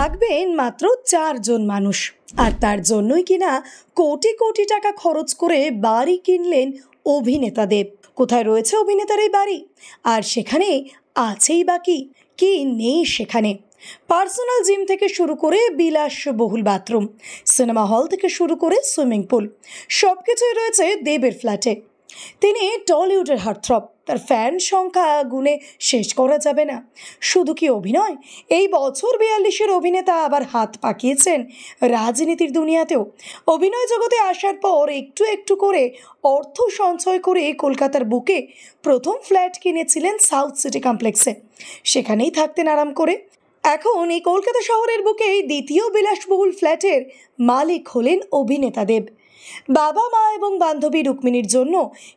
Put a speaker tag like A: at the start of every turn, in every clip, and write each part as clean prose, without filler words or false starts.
A: থাকবেন মাত্র 4 জন মানুষ, আর তার জন্যই কিনা কোটি কোটি টাকা খরচ করে বাড়ি কিনলেন অভিনেতা দেব। কোথায় রয়েছে অভিনেতার এই বাড়ি, আর সেখানে আছেই বাকি কি নেই সেখানে? পার্সোনাল জিম থেকে শুরু করে বিলাসবহুল বাথরুম, সিনেমা হল থেকে শুরু করে সুইমিং পুল, সব কিছুই রয়েছে দেবের ফ্ল্যাটে। তিনি টলিউডের হার্টথ্রব, তার ফ্যান সংখ্যা গুণে শেষ করা যাবে না। শুধু কি অভিনয়, এই বছর 42-এর অভিনেতা আবার হাত পাকিয়েছেন রাজনীতির দুনিয়াতেও। অভিনয় জগতে আসার পর একটু একটু করে অর্থ সঞ্চয় করে কলকাতার বুকে প্রথম ফ্ল্যাট কিনেছিলেন সাউথ সিটি কমপ্লেক্সে। সেখানেই থাকতেন আরাম করে। এখন এই কলকাতা শহরের বুকেই দ্বিতীয় বিলাসবহুল ফ্ল্যাটের মালিক হলেন অভিনেতা দেব। বাবা মা এবং বান্ধবী রুক্মিণীর জন্য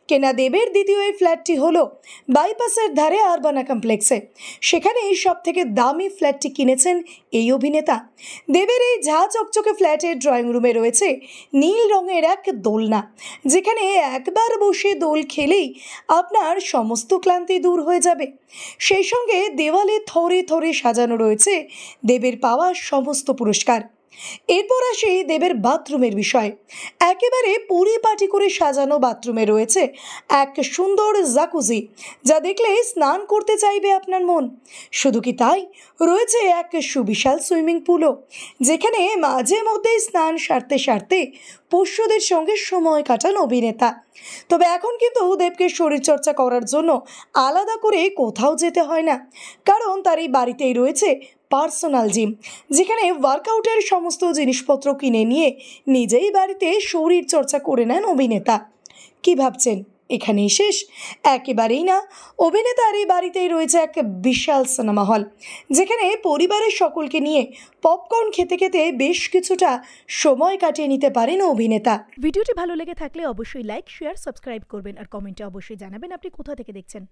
A: কেনা দেবের দ্বিতীয় এই ফ্ল্যাটটি হলো বাইপাসের ধারে আরবানা কমপ্লেক্সে। সেখানে এই সব থেকে দামি ফ্ল্যাটটি কিনেছেন এই অভিনেতা। দেবের এই ঝা চকচকে ফ্ল্যাটের ড্রয়িং রুমে রয়েছে নীল রঙের এক দোলনা, যেখানে একবার বসে দোল খেলেই আপনার সমস্ত ক্লান্তি দূর হয়ে যাবে। সেই সঙ্গে দেওয়ালে থরে থরে সাজানো রয়েছে দেবের পাওয়া সমস্ত পুরস্কার। এরপর আসি দেবের বাথরুমের বিষয়। একেবারে পরিপাটি করে সাজানো বাথরুমে রয়েছে এক সুন্দর জাকুজি, যা দেখলে স্নান করতে চাইবে আপনার মন। শুধু কি তাই, রয়েছে এক সুবিশাল সুইমিং পুলও, যেখানে মাঝে মধ্যেই স্নান সারতে সারতে পোষ্যদের সঙ্গে সময় কাটান অভিনেতা। তবে এখন কিন্তু দেবকে শরীরচর্চা করার জন্য আলাদা করে কোথাও যেতে হয় না, কারণ তার এই বাড়িতেই রয়েছে পার্সোনাল জিম, যেখানে ওয়ার্কআউটের সমস্ত জিনিসপত্র কিনে নিয়ে নিজেই বাড়িতে শরীর চর্চা করে নেন অভিনেতা। কি ভাবছেন এখানেই শেষ? একেবারেই না। অভিনেতার এই বাড়িতেই রয়েছে এক বিশাল সিনেমা হল, যেখানে পরিবারের সকলকে নিয়ে পপকর্ন খেতে খেতে বেশ কিছুটা সময় কাটিয়ে নিতে পারেন অভিনেতা।
B: ভিডিওটি ভালো লেগে থাকলে অবশ্যই লাইক, শেয়ার, সাবস্ক্রাইব করবেন আর কমেন্টে অবশ্যই জানাবেন আপনি কোথা থেকে দেখছেন।